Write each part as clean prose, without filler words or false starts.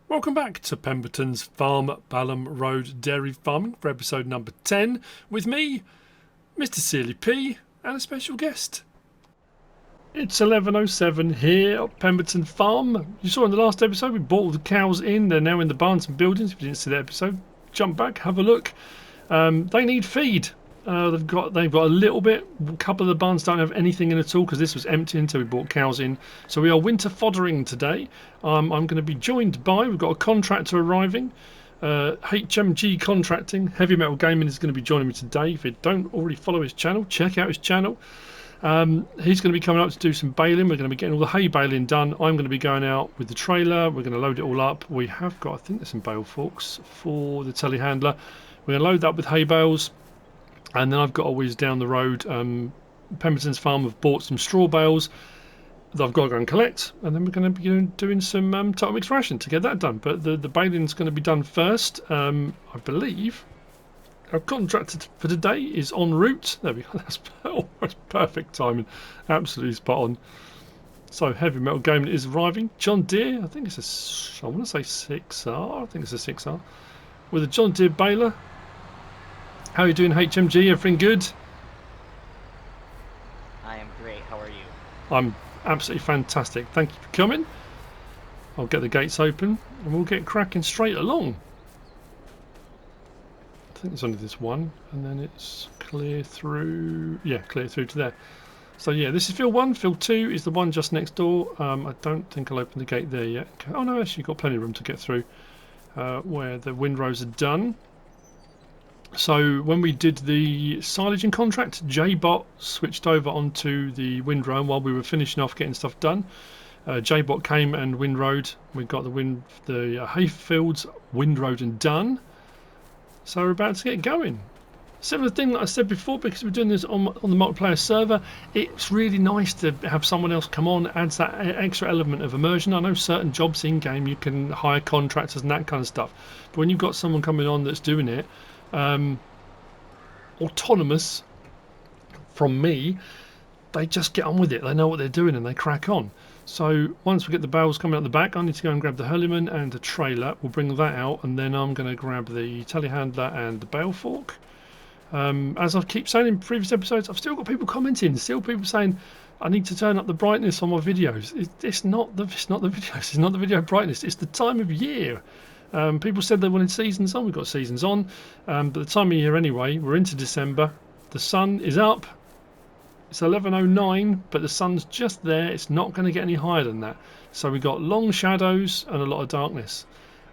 Welcome back to Pembertons Farm BALLAM RD Dairy Farming for episode number 10 with me, MrSealyp, and a special guest. It's 11:07 here at Pemberton Farm. You saw in the last episode we brought all the cows in. They're now in the barns and buildings. If you didn't see that episode, jump back, have a look. They need feed. They've got a little bit. A couple of the barns don't have anything in at all because this was empty until we brought cows in. So we are winter foddering today. I'm going to be joined by, we've got a contractor arriving, HMG Contracting. Heavy Metal Gaming is going to be joining me today. If you don't already follow his channel, check out his channel. He's going to be coming up to do some baling. We're going to be getting all the hay baling done. I'm going to be going out with the trailer. We're going to load it all up. We have got, I think there's some bale forks for the telehandler. We're going to load that up with hay bales. And then I've got a whiz down the road. Pemberton's Farm have bought some straw bales that I've got to go and collect. And then we're going to be doing some total mix ration to get that done. But the baling's going to be done first. I believe our contractor for today is en route. There we go. That's perfect timing. Absolutely spot on. So Heavy Metal Gaming is arriving. John Deere, I think it's I want to say 6R. I think it's a 6R. With a John Deere baler. How are you doing, HMG? Everything good? I am great. How are you? I'm absolutely fantastic. Thank you for coming. I'll get the gates open and we'll get cracking straight along. I think there's only this one and then it's clear through. Yeah, clear through to there. So yeah, this is field 1. Field 2 is the one just next door. I don't think I'll open the gate there yet. Oh no, actually got plenty of room to get through where the windrows are done. So when we did the silage and contract, JBot switched over onto the windrow while we were finishing off getting stuff done. JBot came and windrowed. We got the hay fields windrowed and done. So we're about to get going. Similar thing that I said before, because we're doing this on the multiplayer server, it's really nice to have someone else come on, adds that extra element of immersion. I know certain jobs in game you can hire contractors and that kind of stuff, but when you've got someone coming on that's doing it autonomous from me, they just get on with it. They know what they're doing and they crack on. So once we get the bales coming out the back, I need to go and grab the Hurlimann and the trailer. We'll bring that out and then I'm going to grab the telehandler and the bale fork. As I keep saying in previous episodes, I've still got people commenting, still people saying I need to turn up the brightness on my videos. It's not the videos, it's not the video brightness, it's the time of year. People said they wanted seasons on. We've got seasons on, but the time of year anyway, we're into December. The sun is up. It's 11:09, but the sun's just there. It's not going to get any higher than that. So we've got long shadows and a lot of darkness.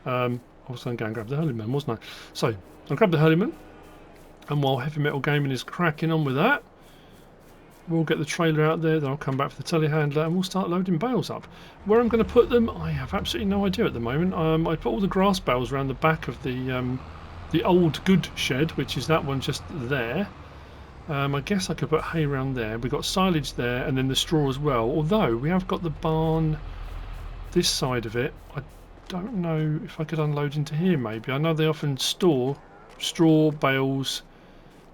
I was going to go and grab the Hurlimann, wasn't I? So I'll grab the Hurlimann, and while Heavy Metal Gaming is cracking on with that, we'll get the trailer out there, then I'll come back for the telehandler and we'll start loading bales up. Where I'm going to put them, I have absolutely no idea at the moment. I put all the grass bales around the back of the old good shed, which is that one just there. I guess I could put hay around there. We've got silage there and then the straw as well. Although we have got the barn this side of it. I don't know if I could unload into here maybe. I know they often store straw bales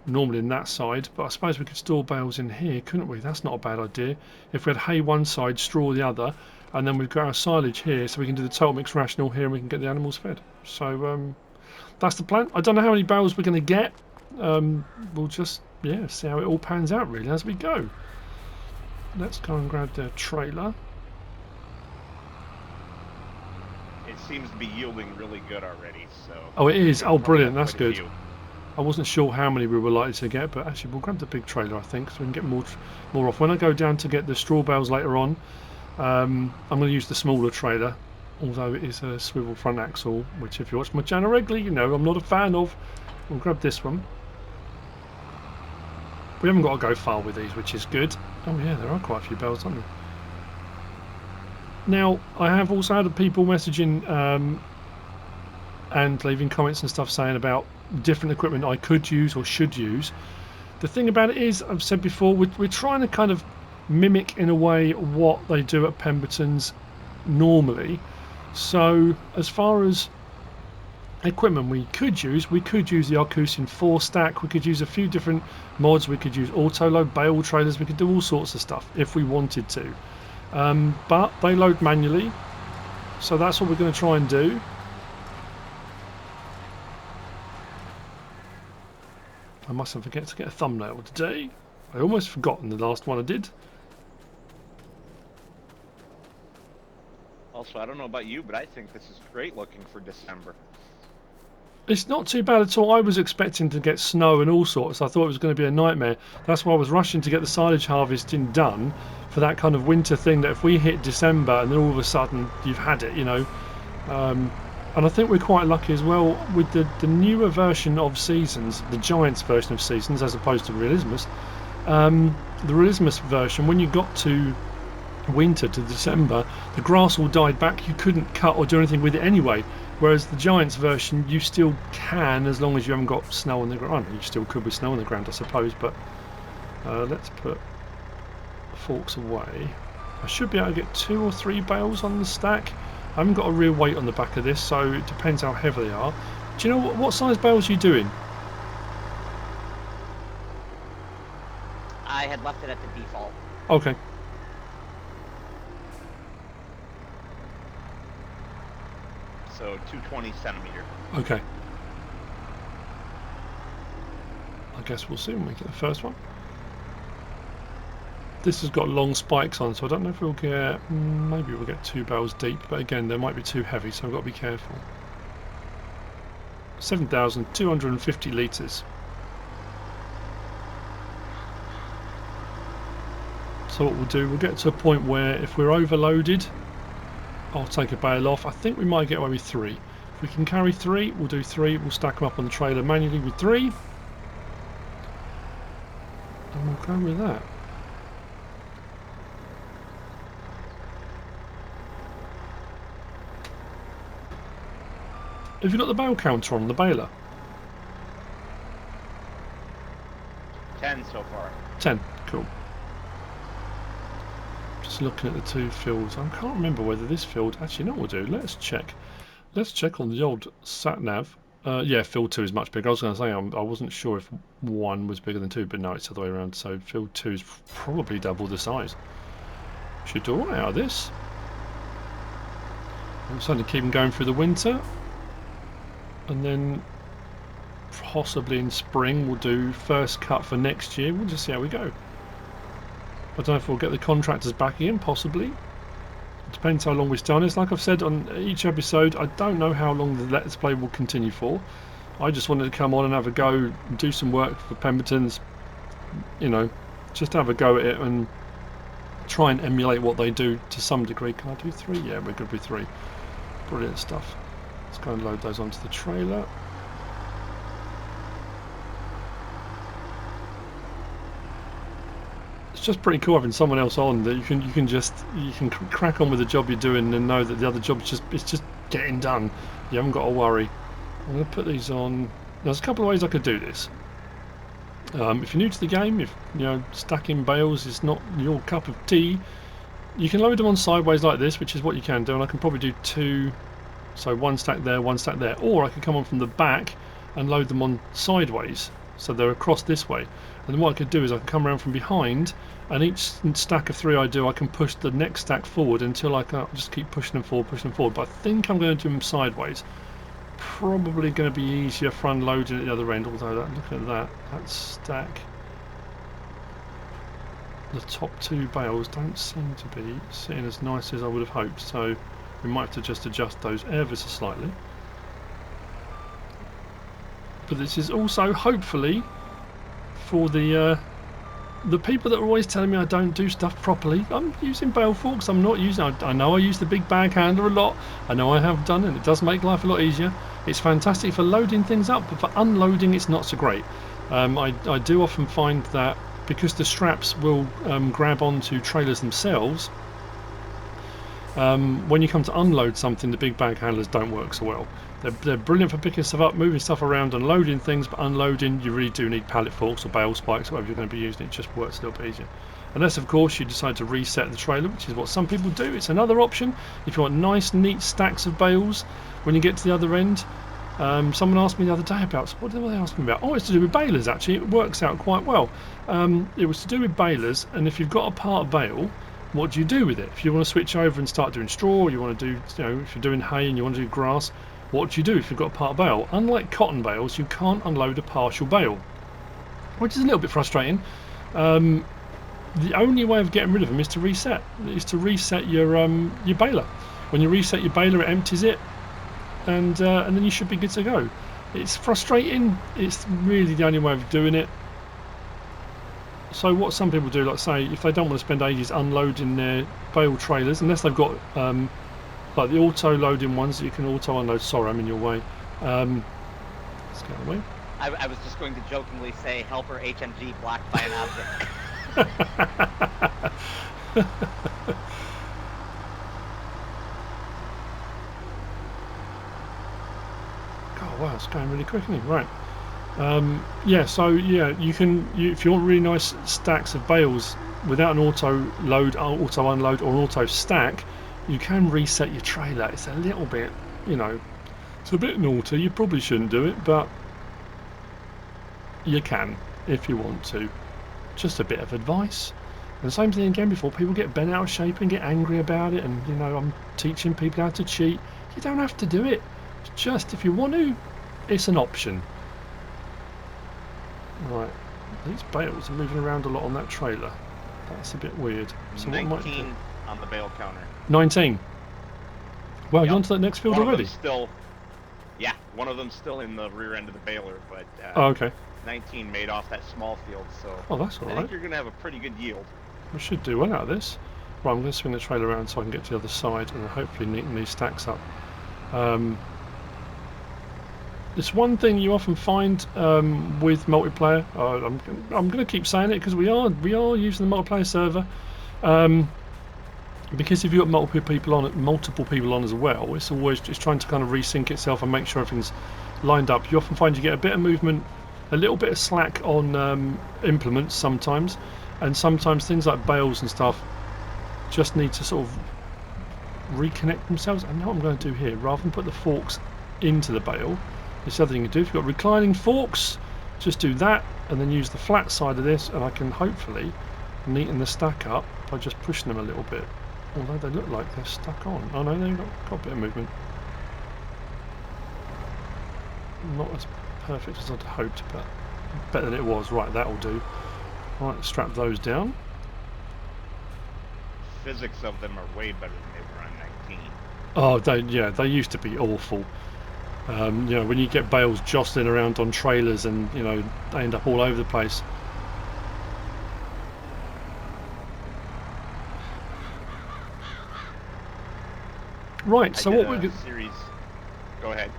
normally in that side, but I suppose we could store bales in here, couldn't we? That's not a bad idea. If we had hay one side, straw the other, and then we've got our silage here, so we can do the total mix ration all here and we can get the animals fed. So that's the plan. I don't know how many bales we're going to get. We'll just see how it all pans out really as we go. Let's go and grab the trailer. It seems to be yielding really good already. So. Oh, it is. Oh, brilliant. That's good. I wasn't sure how many we were likely to get, but actually we'll grab the big trailer, I think, so we can get more off. When I go down to get the straw bales later on, I'm going to use the smaller trailer, although it is a swivel front axle, which if you watch my channel regularly, you know I'm not a fan of. We'll grab this one. We haven't got to go far with these, which is good. Oh yeah, there are quite a few bales, aren't there? Now, I have also had people messaging and leaving comments and stuff saying about different equipment I could use or should use. The thing about it is, I've said before, we're trying to kind of mimic in a way what they do at Pembertons normally. So as far as equipment we could use the Arcusian 4 stack, we could use a few different mods, we could use auto load bale trailers, we could do all sorts of stuff if we wanted to, but they load manually, so that's what we're going to try and do. I mustn't forget to get a thumbnail today. I almost forgot in the last one I did. Also, I don't know about you, but I think this is great looking for December. It's not too bad at all. I was expecting to get snow and all sorts. I thought it was going to be a nightmare. That's why I was rushing to get the silage harvesting done for that kind of winter thing, that if we hit December and then all of a sudden you've had it, you know. And I think we're quite lucky as well with the newer version of Seasons, the Giants version of Seasons as opposed to Realismus. The Realismus version, when you got to winter to December, the grass all died back. You couldn't cut or do anything with it anyway. Whereas the Giants version, you still can, as long as you haven't got snow on the ground. You still could with snow on the ground, I suppose. But let's put forks away. I should be able to get 2 or 3 bales on the stack. I haven't got a real weight on the back of this, so it depends how heavy they are. Do you know what size bales are you doing? I had left it at the default. Okay. So 220 centimeter. Okay. I guess we'll see when we get the first one. This has got long spikes on, so I don't know if we'll get... maybe we'll get 2 bales deep, but again, they might be too heavy, so I've got to be careful. 7,250 litres. So what we'll do, we'll get to a point where if we're overloaded, I'll take a bale off. I think we might get away with 3. If we can carry 3, we'll do 3. We'll stack them up on the trailer manually with 3. And we'll go with that. Have you got the bale counter on the baler? 10 so far. 10, cool. Just looking at the 2 fields. I can't remember whether this field... Actually, you know what we'll do? Let's check. Let's check on the old sat-nav. Yeah, field 2 is much bigger. I was going to say I wasn't sure if 1 was bigger than 2, but no, it's the other way around. So field 2 is probably double the size. Should do alright out of this. I'm certainly keep them going through the winter. And then possibly in spring we'll do first cut for next year. We'll just see how we go. I don't know if we'll get the contractors back again, possibly. It depends how long we've done this. Like I've said on each episode, I don't know how long the Let's Play will continue for. I just wanted to come on and have a go, do some work for Pembertons, you know, just have a go at it and try and emulate what they do to some degree. Can I do 3? Yeah, we're good with 3. Brilliant stuff. Let's go and load those onto the trailer. It's just pretty cool having someone else on that you can crack on with the job you're doing and know that the other job is just getting done. You haven't got to worry. I'm going to put these on. There's a couple of ways I could do this. If you're new to the game, if you know stacking bales is not your cup of tea, you can load them on sideways like this, which is what you can do, and I can probably do 2. So 1 stack there, 1 stack there, or I could come on from the back and load them on sideways, so they're across this way. And then what I could do is I can come around from behind, and each stack of 3 I do, I can push the next stack forward until I can just keep pushing them forward, But I think I'm going to do them sideways. Probably going to be easier front loading at the other end, although looking at that stack, the top 2 bales don't seem to be sitting as nice as I would have hoped, so we might have to just adjust those ever so slightly. But this is also hopefully for the people that are always telling me I don't do stuff properly. I'm using bale forks. I'm not using. I know I use the big bag handler a lot. I know I have done, and it does make life a lot easier. It's fantastic for loading things up, but for unloading, it's not so great. I do often find that because the straps will grab onto trailers themselves. When you come to unload something, the big bag handlers don't work so well. They're brilliant for picking stuff up, moving stuff around and loading things, but unloading you really do need pallet forks or bale spikes, whatever you're going to be using. It just works a little bit easier. Unless of course you decide to reset the trailer, which is what some people do. It's another option if you want nice neat stacks of bales when you get to the other end. Someone asked me the other day about, what did they ask me about? Oh, it's to do with balers actually. It works out quite well. It was to do with balers, and if you've got a part bale, what do you do with it? If you want to switch over and start doing straw, you want to do, you know, if you're doing hay and you want to do grass, what do you do if you've got a part bale? Unlike cotton bales, you can't unload a partial bale. which is a little bit frustrating. The only way of getting rid of them is to reset. Your baler. When you reset your baler, it empties it, and then you should be good to go. It's frustrating. It's really the only way of doing it. So what some people do, like say, if they don't want to spend ages unloading their bale trailers, unless they've got like the auto loading ones that you can auto unload. Sorry, I'm in your way. Let's get away. I was just going to jokingly say helper HMG blocked by an object. God, wow, it's going really quick, isn't it? Right. Yeah, so yeah, if you want really nice stacks of bales without an auto load, auto unload, or an auto stack, you can reset your trailer. It's a little bit, it's a bit naughty. You probably shouldn't do it, but you can if you want to. Just a bit of advice. And the same thing again, before people get bent out of shape and get angry about it, and I'm teaching people how to cheat. You don't have to do it. It's just if you want to, it's an option. Right, these bales are moving around a lot on that trailer. That's a bit weird. So 19 what might do? on the bale counter. 19. Well, Yep. you're on to that next field One already? Of them's still, yeah, one of them's still in the rear end of the baler, but Oh, okay. 19 made off that small field, so Oh, that's I alright. think you're going to have a pretty good yield. We should do well out of this. Right, I'm going to swing the trailer around so I can get to the other side and hopefully neaten these stacks up. It's one thing you often find with multiplayer. I'm going to keep saying it because we are using the multiplayer server. Because if you've got multiple people on as well, it's always just trying to kind of resync itself and make sure everything's lined up. You often find you get a bit of movement, a little bit of slack on implements sometimes, and sometimes things like bales and stuff just need to sort of reconnect themselves. I know what I'm going to do here. Rather than put the forks into the bale, this other thing you do, if you've got reclining forks, just do that and then use the flat side of this, and I can hopefully neaten the stack up by just pushing them a little bit. Although they look like they're stuck on. Oh no, they've got a bit of movement. Not as perfect as I'd hoped, but better than it was. Right, that'll do. Right, strap those down. Physics of them are way better than they were on 19. Oh, they used to be awful. When you get bales jostling around on trailers and they end up all over the place. Right, so what we're series. Go ahead.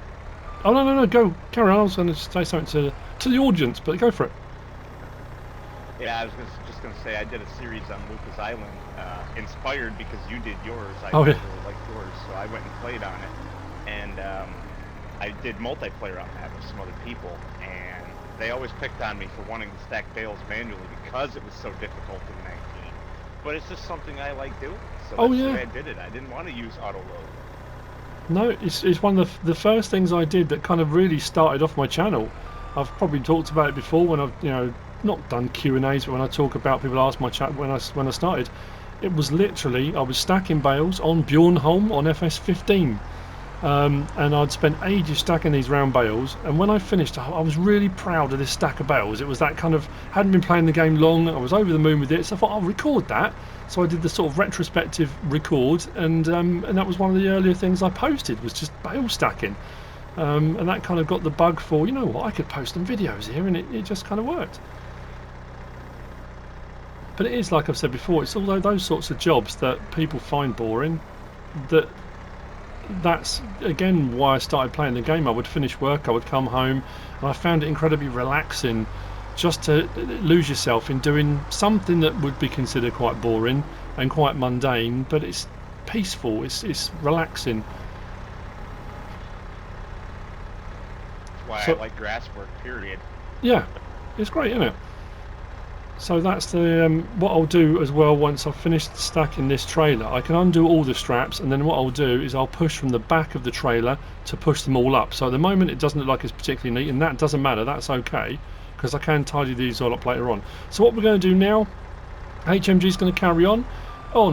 Oh no, go carry on. I was going to say something to the audience, but go for it. Yeah, I was just going to say I did a series on Lucas Island, inspired because you did yours. I really liked yours, so I went and played on it, and I did multiplayer on that with some other people, and they always picked on me for wanting to stack bales manually because it was so difficult in 19. But it's just something I like doing, so that's the way I did it. I didn't want to use auto load. No, it's one of the first things I did that kind of really started off my channel. I've probably talked about it before when I've not done Q&As, but when I talk about people ask my chat when I started, it was literally I was stacking bales on Bjornholm on FS15, and I'd spent ages stacking these round bales, and when I finished I was really proud of this stack of bales. It was that kind of, hadn't been playing the game long, I was over the moon with it, so I thought I'll record that. So I did the sort of retrospective record, and that was one of the earlier things I posted, was just bale stacking, and that kind of got the bug for, you know what, I could post some videos here, and it just kind of worked. But it is, like I've said before, it's all those sorts of jobs that people find boring. That's again why I started playing the game. I would finish work, I would come home, and I found it incredibly relaxing just to lose yourself in doing something that would be considered quite boring and quite mundane, but it's peaceful, it's relaxing. That's why I like grass work, period. Yeah, it's great, isn't it? So that's the what I'll do as well. Once I've finished stacking this trailer, I can undo all the straps, and then what I'll do is I'll push from the back of the trailer to push them all up. So at the moment it doesn't look like it's particularly neat, and that doesn't matter, that's okay, because I can tidy these all up later on. So what we're going to do now, HMG is going to carry on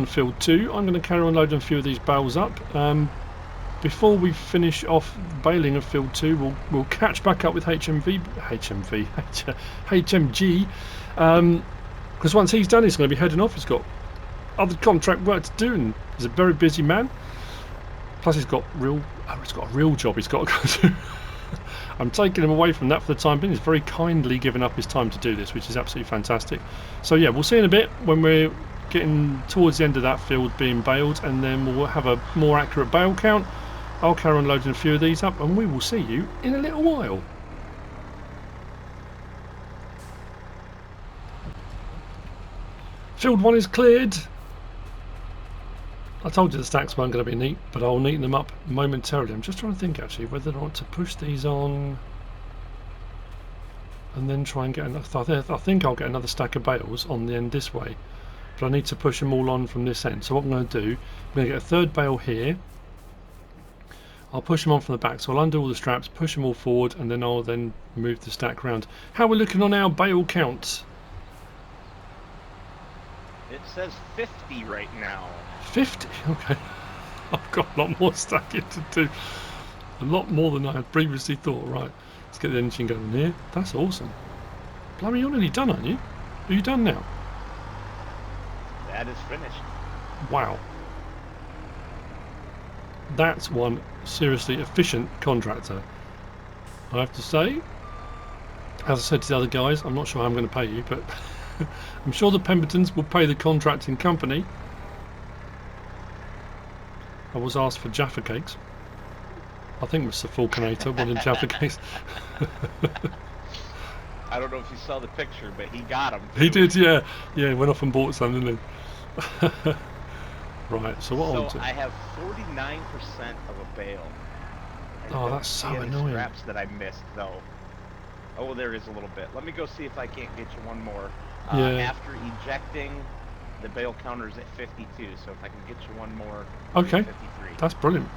field 2. I'm going to carry on loading a few of these bales up. before we finish off baling of field 2, we'll catch back up with HMG, because once he's done, he's going to be heading off. He's got other contract work to do, and he's a very busy man. Plus, he's got a real job he's got to go to. I'm taking him away from that for the time being. He's very kindly given up his time to do this, which is absolutely fantastic. So yeah, we'll see in a bit when we're getting towards the end of that field being baled, and then we'll have a more accurate bale count. I'll carry on loading a few of these up, and we will see you in a little while. Field 1 is cleared. I told you the stacks weren't going to be neat, but I'll neaten them up momentarily. I'm just trying to think actually whether I want to push these on and then try and get another. I think I'll get another stack of bales on the end this way, but I need to push them all on from this end. So what I'm going to do, I'm going to get a third bale here. I'll push them on from the back, so I'll undo all the straps, push them all forward, and then I'll move the stack around. How are we looking on our bale count? It says 50 right now. 50? Okay. I've got a lot more stacking to do. A lot more than I had previously thought. Right, let's get the engine going here. That's awesome. Blimey, you're nearly done, aren't you? Are you done now? That is finished. Wow. That's one seriously efficient contractor, I have to say. As I said to the other guys, I'm not sure how I'm going to pay you, but I'm sure the Pembertons will pay the contracting company. I was asked for Jaffa cakes. I think Mr. Falconator wanted Jaffa cakes. I don't know if you saw the picture, but he got them. He did, yeah. Yeah, he went off and bought some, didn't he? Right, so what I'll do... I have 49% of a bale. Oh, that's so annoying. Scraps that I missed, though. Oh, there is a little bit. Let me go see if I can't get you one more. After ejecting, the bale counter's at 52, so if I can get you one more, okay, 53. That's brilliant.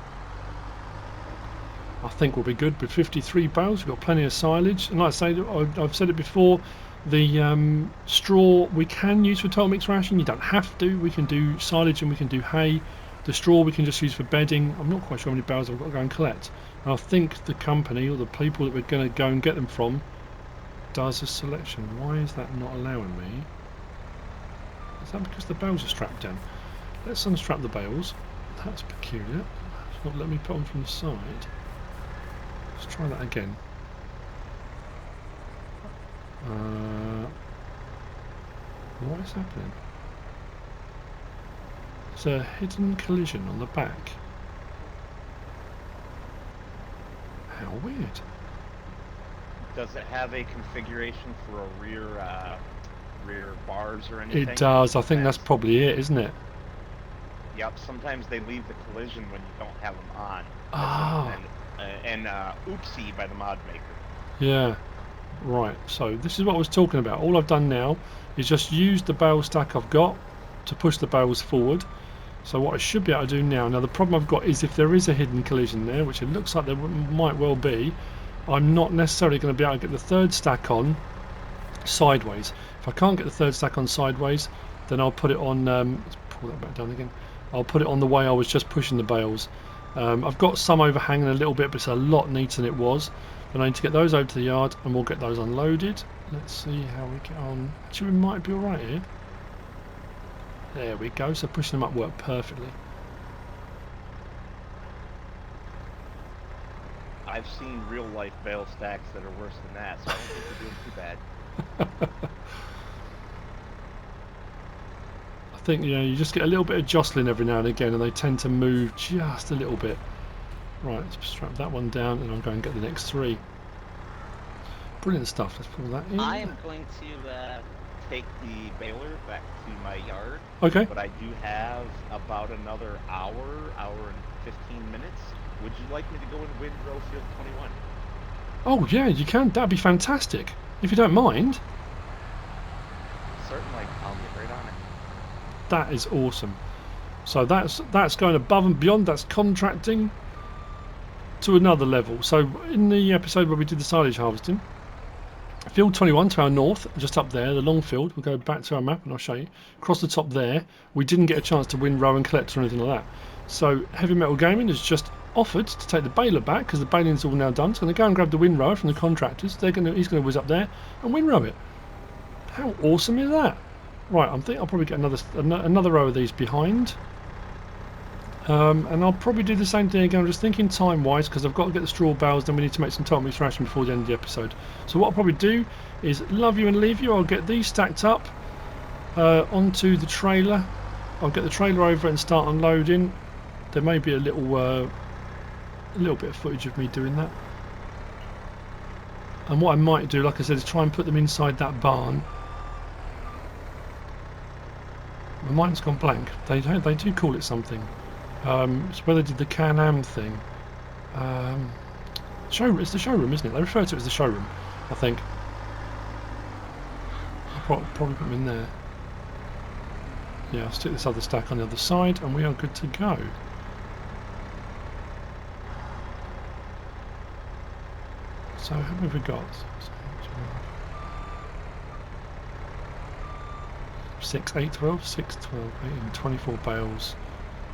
I think we'll be good with 53 bales. We've got plenty of silage, and like I say, I've said it before, the straw we can use for total mixed ration. You don't have to. We can do silage and we can do hay. The straw we can just use for bedding. I'm not quite sure how many bales I've got to go and collect. And I think the company or the people that we're going to go and get them from does a selection. Why is that not allowing me? Is that because the bales are strapped down? Let's unstrap the bales. That's peculiar. It's not letting me put them from the side. Let's try that again. What is happening? There's a hidden collision on the back. How weird. Does it have a configuration for a rear bars or anything? It does. I think that's probably it, isn't it? Yep. Sometimes they leave the collision when you don't have them on. Ah. And oopsie by the mod maker. Yeah. Right. So this is what I was talking about. All I've done now is just use the bale stack I've got to push the bales forward. So what I should be able to do now. Now the problem I've got is if there is a hidden collision there, which it looks like there might well be, I'm not necessarily going to be able to get the third stack on sideways. If I can't get the third stack on sideways, then I'll put it on. Let's pull that back down again. I'll put it on the way I was just pushing the bales. I've got some overhanging a little bit, but it's a lot neater than it was. Then I need to get those over to the yard, and we'll get those unloaded. Let's see how we get on. Actually, we might be all right here. There we go. So pushing them up worked perfectly. I've seen real life bale stacks that are worse than that, so I don't think we're doing too bad. I think, you know, you just get a little bit of jostling every now and again, and they tend to move just a little bit. Right, let's strap that one down, and I'll go and get the next three. Brilliant stuff. Let's pull that in. I am going to take the baler back to my yard. Okay. But I do have about another hour and 15 minutes. Would you like me to go and windrow field 21? Oh yeah, you can. That'd be fantastic. If you don't mind. Certainly, I'll get right on it. That is awesome. So that's going above and beyond. That's contracting to another level. So in the episode where we did the silage harvesting, field 21 to our north, just up there, the long field, we'll go back to our map and I'll show you. Across the top there, we didn't get a chance to windrow and collect or anything like that. So Heavy Metal Gaming has just offered to take the baler back because the baling's all now done. So I'm going to go and grab the windrower from the contractors. He's going to whiz up there and windrow it. How awesome is that? Right, I think I'll probably get another row of these behind. And I'll probably do the same thing again. I'm just thinking time-wise because I've got to get the straw bales, then we need to make some total mix ration before the end of the episode. So what I'll probably do is love you and leave you. I'll get these stacked up onto the trailer. I'll get the trailer over and start unloading. There may be a little bit of footage of me doing that. And what I might do, like I said, is try and put them inside that barn. My mind's gone blank. They do call it something. It's where they did the Can-Am thing. It's the showroom, isn't it? They refer to it as the showroom, I think. I'll probably put them in there. Yeah, I'll stick this other stack on the other side, and we are good to go. So how many have we got? 6, 8, 12, 6, 12, 18, 24 bales,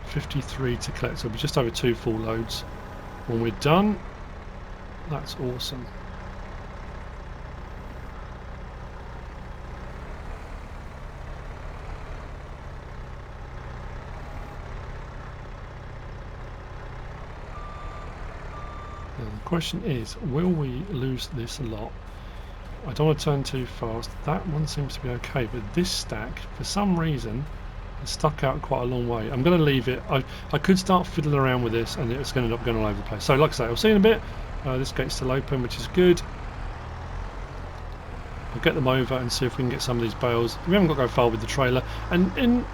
53 to collect. So it'll be just over 2 full loads when we're done. That's awesome. Now the question is, will we lose this lot? I don't want to turn too fast. That one seems to be okay, but this stack, for some reason, is stuck out quite a long way. I'm going to leave it. I could start fiddling around with this, and it's going to end up going all over the place. So, like I say, I'll see you in a bit. This gate's still open, which is good. I'll get them over and see if we can get some of these bales. We haven't got to go far with the trailer, and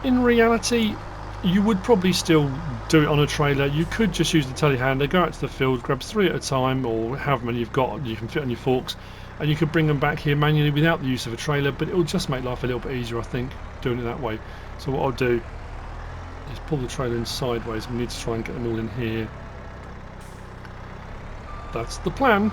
in reality, you would probably still do it on a trailer. You could just use the telehandler, go out to the field, grab 3 at a time, or however many you've got you can fit on your forks, and you could bring them back here manually without the use of a trailer, but it will just make life a little bit easier, I think, doing it that way. So what I'll do is pull the trailer in sideways. We need to try and get them all in here. That's the plan.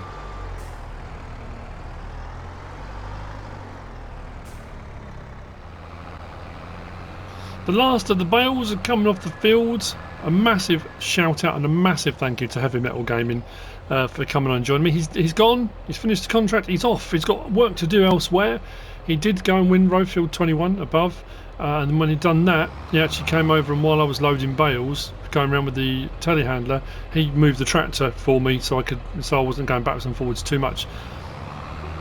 The last of the bales are coming off the fields. A massive shout out and a massive thank you to Heavy Metal Gaming for coming on and joining me. He's gone. He's finished the contract. He's off. He's got work to do elsewhere. He did go and win Roadfield 21 above, and when he'd done that, he actually came over, and while I was loading bales, going around with the telehandler, he moved the tractor for me so I wasn't going backwards and forwards too much.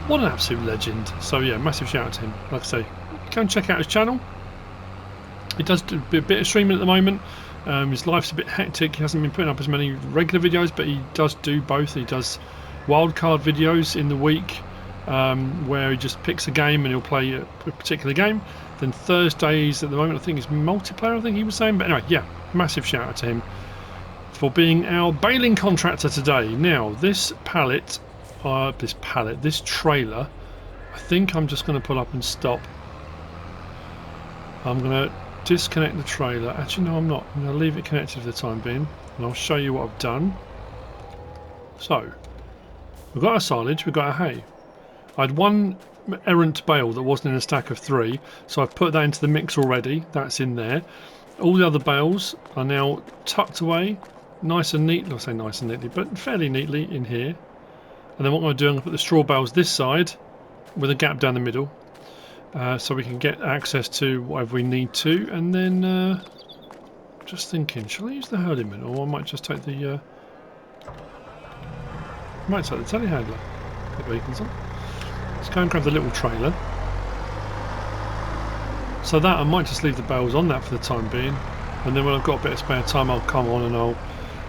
What an absolute legend. So yeah, massive shout out to him. Like I say, go and check out his channel. He does do a bit of streaming at the moment. His life's a bit hectic. He hasn't been putting up as many regular videos, but he does do both. He does wildcard videos in the week where he just picks a game and he'll play a particular game. Then Thursdays at the moment I think is multiplayer, I think he was saying. But anyway, yeah, massive shout out to him for being our baling contractor today. Now this this trailer, I think I'm just going to pull up and stop. I'm going to disconnect the trailer. Actually no, I'm not. I'm going to leave it connected for the time being, and I'll show you what I've done. So we've got our silage, we've got our hay. I had one errant bale that wasn't in a stack of 3, so I've put that into the mix already. That's in there. All the other bales are now tucked away nice and neatly. I'll say nice and neatly, but fairly neatly in here. And then what I'm going to do, I'm going to put the straw bales this side with a gap down the middle, so we can get access to whatever we need to. And then just thinking, shall I use the Hurlimann, or I might just take the telehandler. Put beacons on. Let's go and grab the little trailer. So that I might just leave the bales on that for the time being, and then when I've got a bit of spare time I'll come on and I'll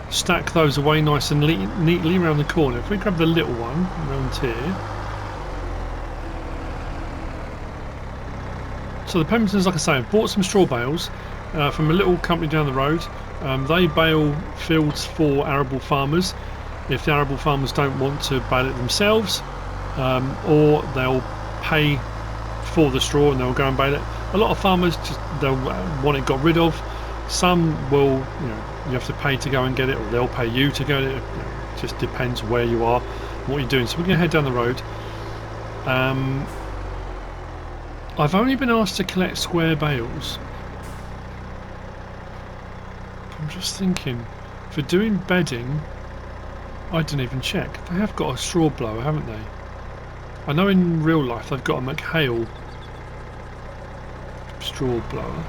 stack those away nice and neatly around the corner. If we grab the little one around here. So the Pembertons, like I say, have bought some straw bales from a little company down the road. They bale fields for arable farmers if the arable farmers don't want to bale it themselves, or they'll pay for the straw and they'll go and bale it. A lot of farmers they'll want it got rid of. Some will, you have to pay to go and get it, or they'll pay you to get it. It just depends where you are, what you're doing. So we're going to head down the road. I've only been asked to collect square bales. I'm just thinking, for doing bedding, I didn't even check. They have got a straw blower, haven't they? I know in real life they've got a McHale straw blower.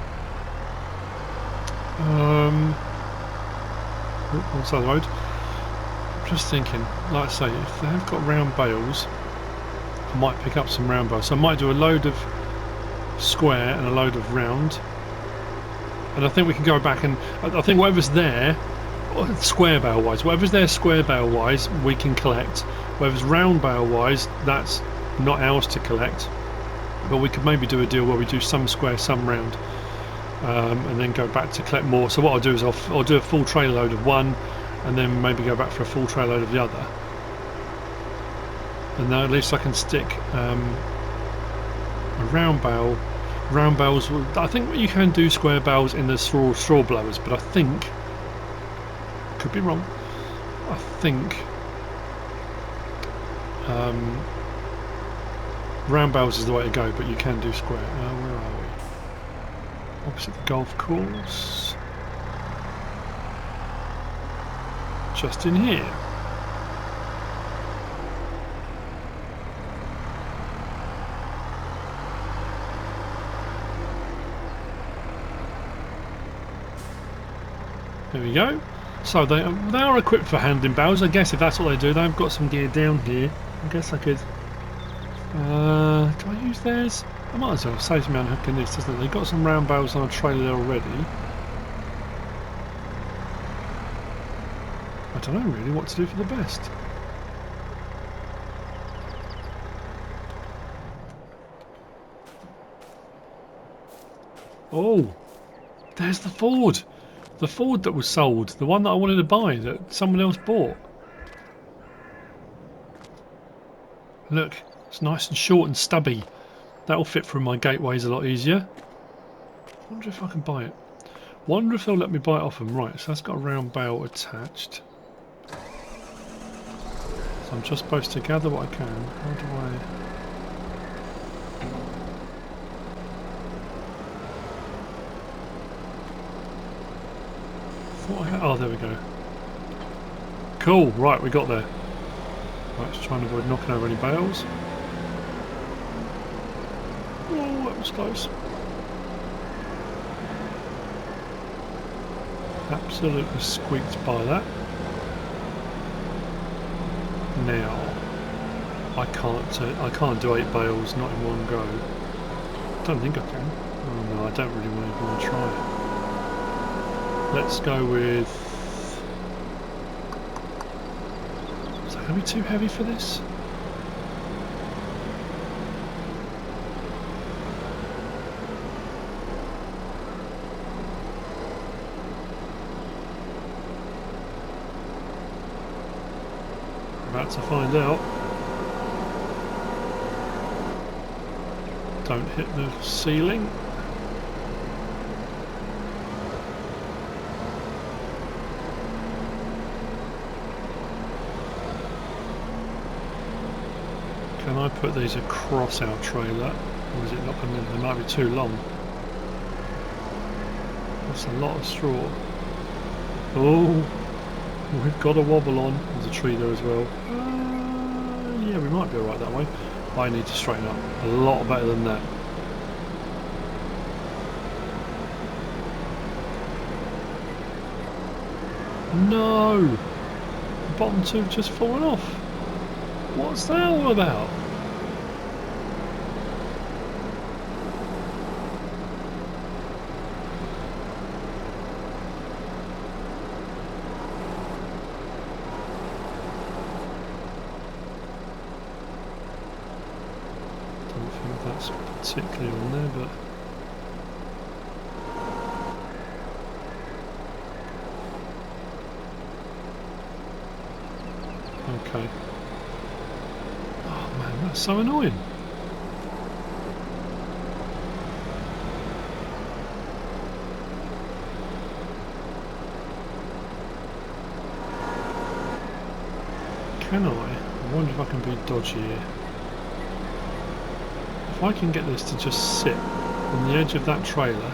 What's the other road? I'm just thinking, like I say, if they have got round bales, I might pick up some round bales. So I might do a load of square and a load of round. And I think we can go back and I think whatever's there, square bale wise, whatever's there square bale wise, we can collect. Whatever's round bale wise, that's not ours to collect. But we could maybe do a deal where we do some square, some round, and then go back to collect more. So what I'll do is I'll do a full trailer load of one, and then maybe go back for a full trailer load of the other. And then at least I can stick a round bale. Round bales, I think you can do square bales in the straw blowers, but I think, could be wrong, I think round bales is the way to go, but you can do square. Where are we? Opposite the golf course. Just in here. There we go. So they are equipped for handling bales. I guess if that's what they do, they've got some gear down here. I guess I could. Do I use theirs? I might as well save me unhooking this, doesn't it? They've got some round bales on a trailer there already. I don't know really what to do for the best. Oh, there's the Ford. The Ford that was sold, the one that I wanted to buy that someone else bought. Look, it's nice and short and stubby. That'll fit through my gateways a lot easier. Wonder if I can buy it. Wonder if they'll let me buy it off them. Right, so that's got a round bale attached. So I'm just supposed to gather what I can. How do I... Oh, there we go. Cool, right, we got there. Right, let's try and avoid knocking over any bales. Oh, that was close. Absolutely squeaked by that. Now, I can't do 8 bales, not in one go. Don't think I can. Oh no, I don't really want to try it. Let's go with... Is that going to be too heavy for this? About to find out. Don't hit the ceiling. Can I put these across our trailer, or is it not going to? They might be too long. That's a lot of straw. Oh, we've got a wobble on. There's a tree there as well. Yeah, we might be alright that way. I need to straighten up a lot better than that. No! The bottom two have just fallen off. What's that all about? Don't think that's particularly on there, but... Okay. Oh man, that's so annoying. Can I? I wonder if I can be dodgy here. If I can get this to just sit on the edge of that trailer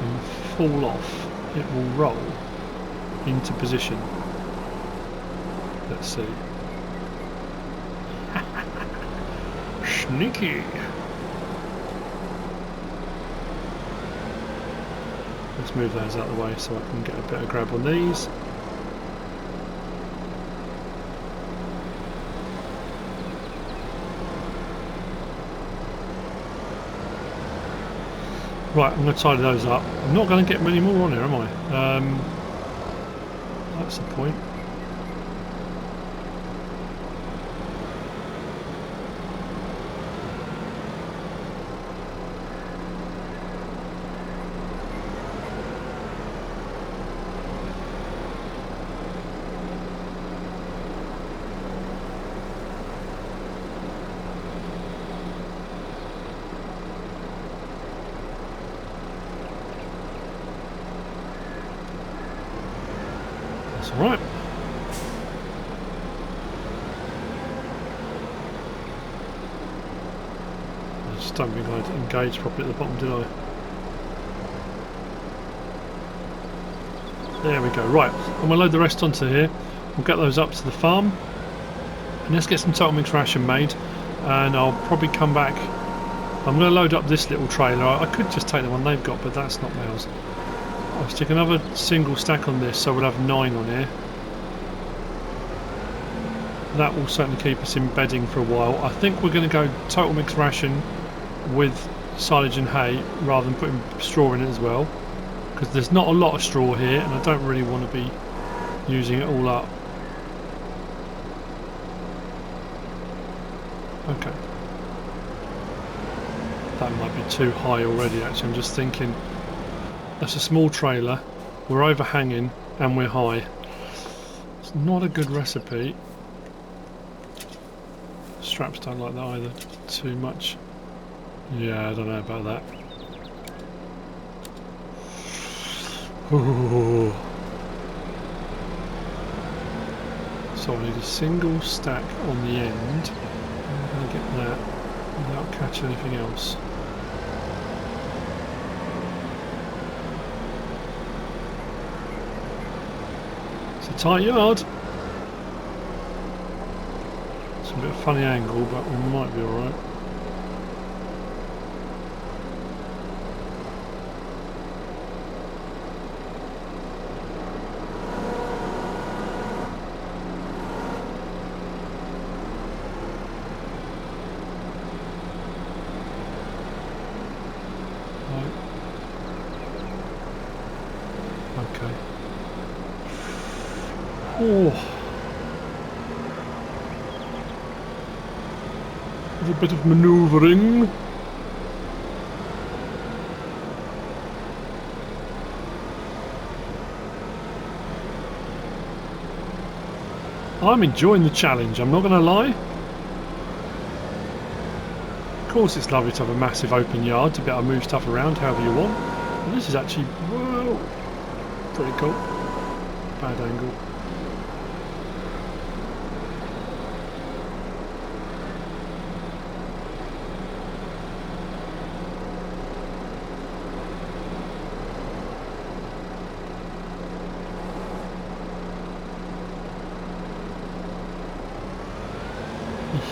and fall off, it will roll. into position. Let's see. Sneaky. Let's move those out of the way so I can get a better grab on these. Right, I'm going to tidy those up. I'm not going to get many more on here, am I? That's the point. Right. I just don't think I'd engaged properly at the bottom, did I? There we go. Right, I'm going to load the rest onto here. We'll get those up to the farm. And let's get some total mix ration made. And I'll probably come back. I'm going to load up this little trailer. I could just take the one they've got, but that's not theirs. I'll stick another single stack on this, so we'll have 9 on here. That will certainly keep us in bedding for a while. I think we're going to go total mix ration with silage and hay rather than putting straw in it as well, because there's not a lot of straw here and I don't really want to be using it all up. Okay. That might be too high already actually. I'm just thinking that's a small trailer, we're overhanging and we're high. It's not a good recipe. Straps don't like that either too much. Yeah, I don't know about that. Ooh. So I need a single stack on the end. I'm going to get that without catching anything else. It's a tight yard. It's a bit of a funny angle, but we might be alright. Okay. Oh, with a bit of manoeuvring. I'm enjoying the challenge, I'm not going to lie. Of course it's lovely to have a massive open yard to be able to move stuff around however you want. But this is actually, well, pretty cool. Bad angle.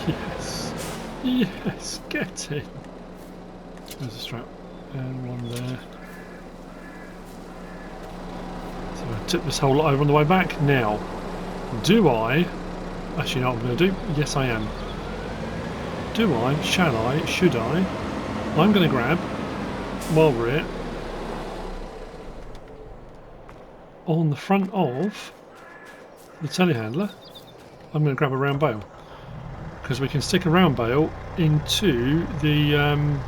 Yes, yes, get in. There's a strap and one there. So I tip this whole lot over on the way back. Now, do I, actually you know what I'm going to do? Yes I am. Do I, shall I, should I? I'm going to grab, while we're here, on the front of the telehandler, I'm going to grab a round bale. Because we can stick a round bale into the I'm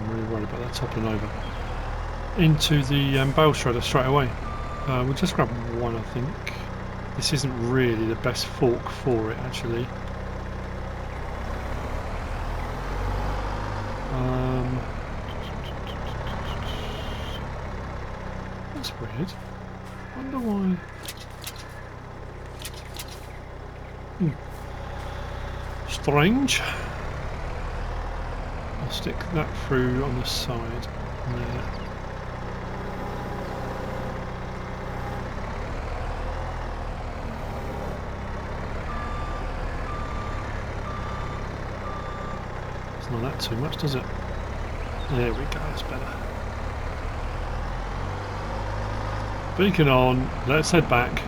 really worried about that toppling over into the bale shredder straight away. We'll just grab one, I think. This isn't really the best fork for it actually. That's weird. Wonder why. Strange. I'll stick that through on the side there. Doesn't like that too much, does it? There we go, that's better. Beacon on, let's head back.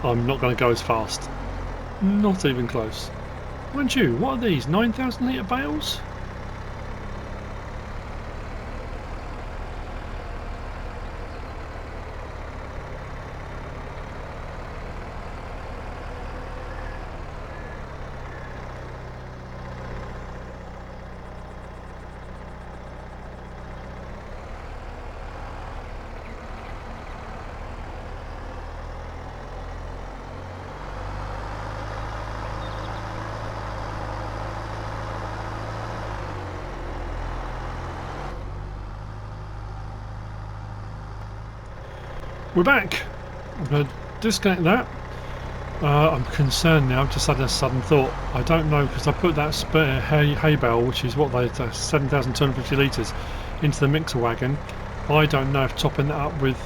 I'm not going to go as fast. Not even close. Mind you, what are these? 9,000 litre bales? We're back. I'm going to disconnect that. I'm concerned now. I've just had a sudden thought. I don't know, because I put that spare hay bale, which is what they 7,250 litres, into the mixer wagon. I don't know if topping that up with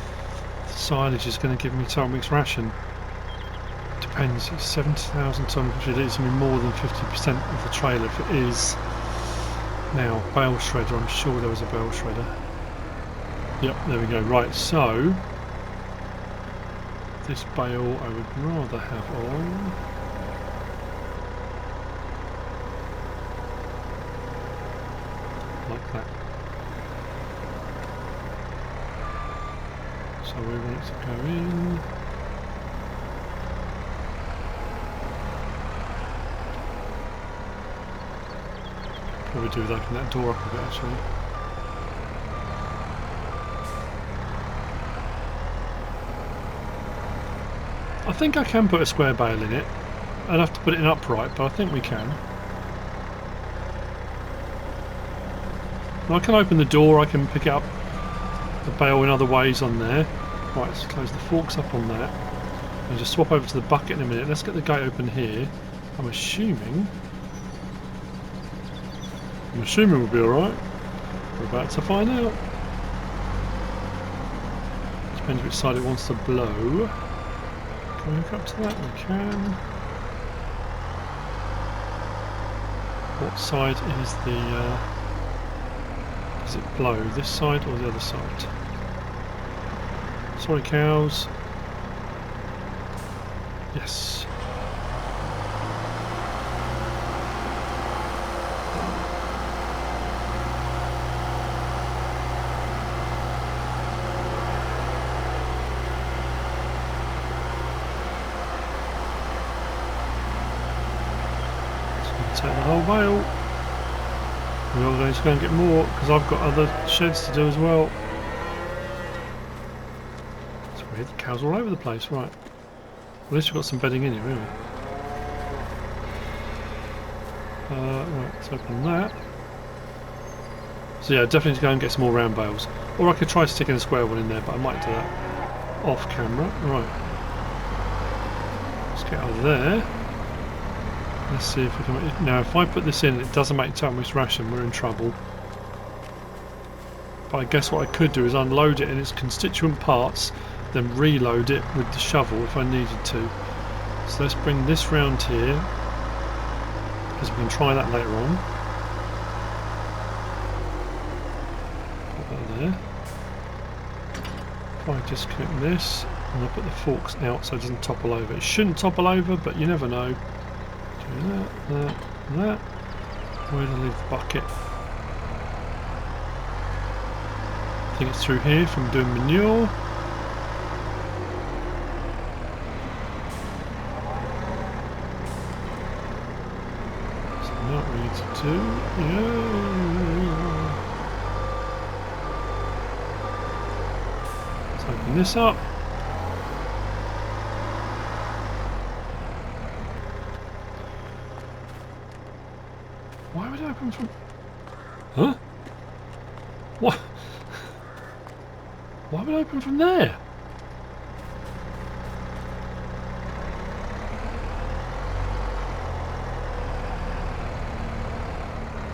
silage is going to give me total mixed ration. Depends. 7,250 litres will be more than 50% of the trailer if it is. Now, bale shredder. I'm sure there was a bale shredder. Yep, there we go. Right, so this bale I would rather have on. Like that. So we want it to go in. Probably do with open that door up a bit actually. I think I can put a square bale in it. I'd have to put it in upright, but I think we can. And I can open the door, I can pick up the bale in other ways on there. Right, let's close the forks up on that. And just swap over to the bucket in a minute. Let's get the gate open here. I'm assuming we'll be alright. We're about to find out. Depends which side it wants to blow. Can we hook up to that? We can. What side is the... does it blow? This side or the other side? Sorry cows. Yes. Take the whole bale. We're all going to go and get more because I've got other sheds to do as well. It's weird, the cows all over the place, right. At least we've got some bedding in here, really. Right, let's open that. So yeah, definitely to go and get some more round bales. Or I could try sticking a square one in there, but I might do that off camera. Right. Let's get out of there. Let's see if we can... Now, if I put this in and it doesn't make total mixed ration, we're in trouble. But I guess what I could do is unload it in its constituent parts, then reload it with the shovel if I needed to. So let's bring this round here, because we can try that later on. Put that there. If I disconnect this, and I'll put the forks out so it doesn't topple over. It shouldn't topple over, but you never know. That. Where do I leave the bucket? I think it's through here from doing manure. So now what we need to do, let's open this up. Why would it open from... Huh? What? Why would it open from there?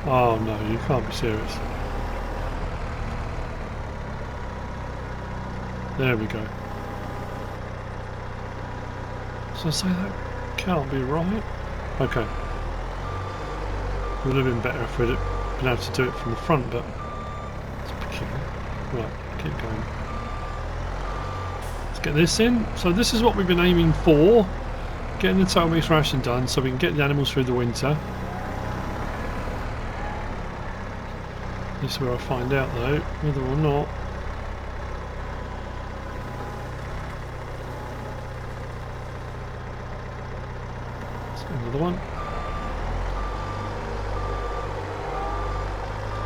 Oh no, you can't be serious. There we go. So I say that can't be right. Okay. It would have been better if we'd been able to do it from the front, but it's peculiar. Right, keep going. Let's get this in. So this is what we've been aiming for. Getting the total mixed ration done so we can get the animals through the winter. This is where I find out though, whether or not another one.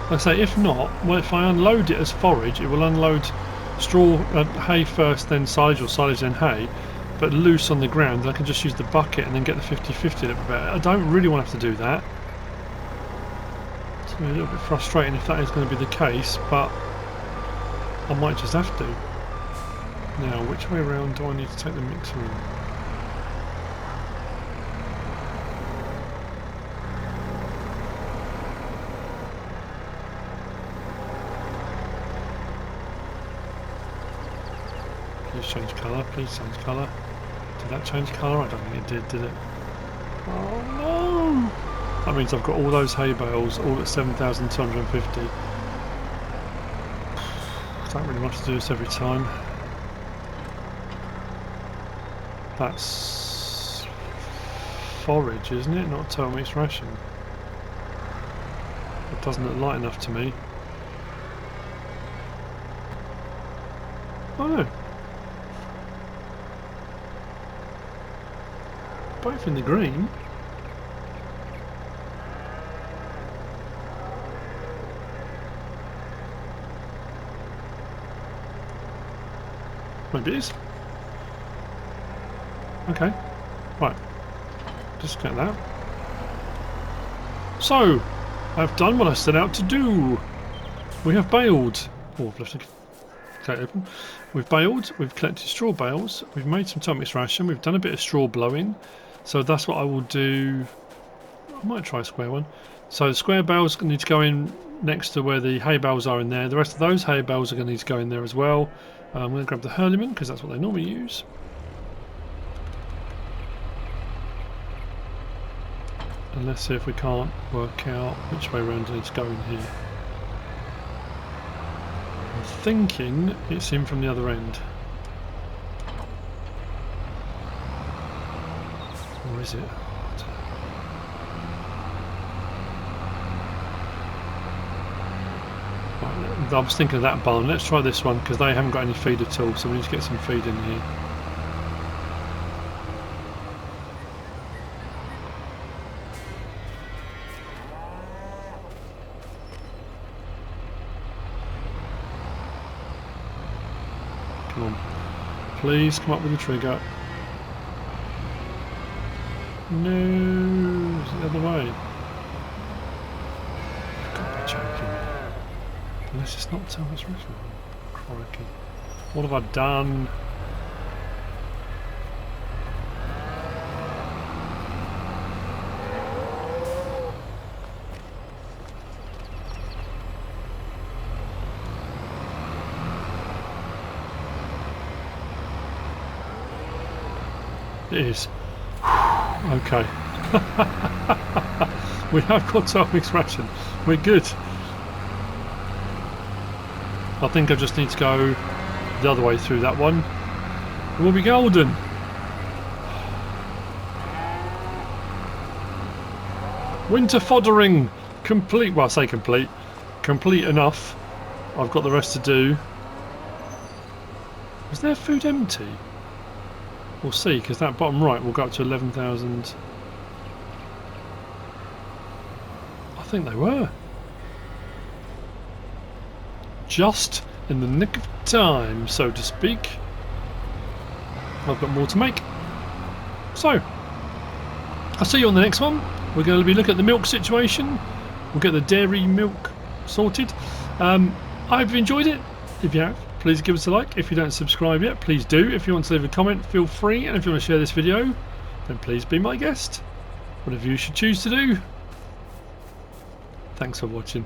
Like I say, if not, well, if I unload it as forage, it will unload straw, hay first, then silage, or silage then hay, but loose on the ground. I can just use the bucket and then get the 50-50 a little bit better. I don't really want to have to do that. It's going to be a little bit frustrating if that is going to be the case, but I might just have to. Now, which way around do I need to take the mixer in? Please change colour, please change colour. Did that change colour? I don't think it did it? Oh no! That means I've got all those hay bales, all at 7,250. I don't really want to do this every time. That's forage, isn't it? Not total mixed ration. It doesn't look light enough to me. Oh no. Both in the green. Maybe it is. Okay. Right. Disconnect that. So, I've done what I set out to do. We have baled. Oh, I've left it open. We've baled, we've collected straw bales, we've made some total mixed ration, we've done a bit of straw blowing. So that's what I will do. I might try a square one. So the square bales need to go in next to where the hay bales are in there. The rest of those hay bales are going to need to go in there as well. I'm going to grab the Hurlimann because that's what they normally use. And let's see if we can't work out which way around I need to go in here. I'm thinking it's in from the other end. Or is it? Right, I was thinking of that barn. Let's try this one because they haven't got any feed at all, so we need to get some feed in here. Come on. Please come up with the trigger. No, it's the other way. You've got to be joking me. Unless it's not so much ritual. Crikey. What have I done? It is. Okay. We have got total mixed ration. We're good. I think I just need to go the other way through that one. We'll be golden. Winter foddering complete. Well, I say complete. Complete enough. I've got the rest to do. Was their food empty? We'll see, because that bottom right will go up to 11,000. I think they were. Just in the nick of time, so to speak. I've got more to make. So, I'll see you on the next one. We're going to be looking at the milk situation. We'll get the dairy milk sorted. I hope you enjoyed it. If you have, please give us a like. If you don't subscribe yet, please do. If you want to leave a comment, feel free. And if you want to share this video, then please be my guest. Whatever you should choose to do. Thanks for watching.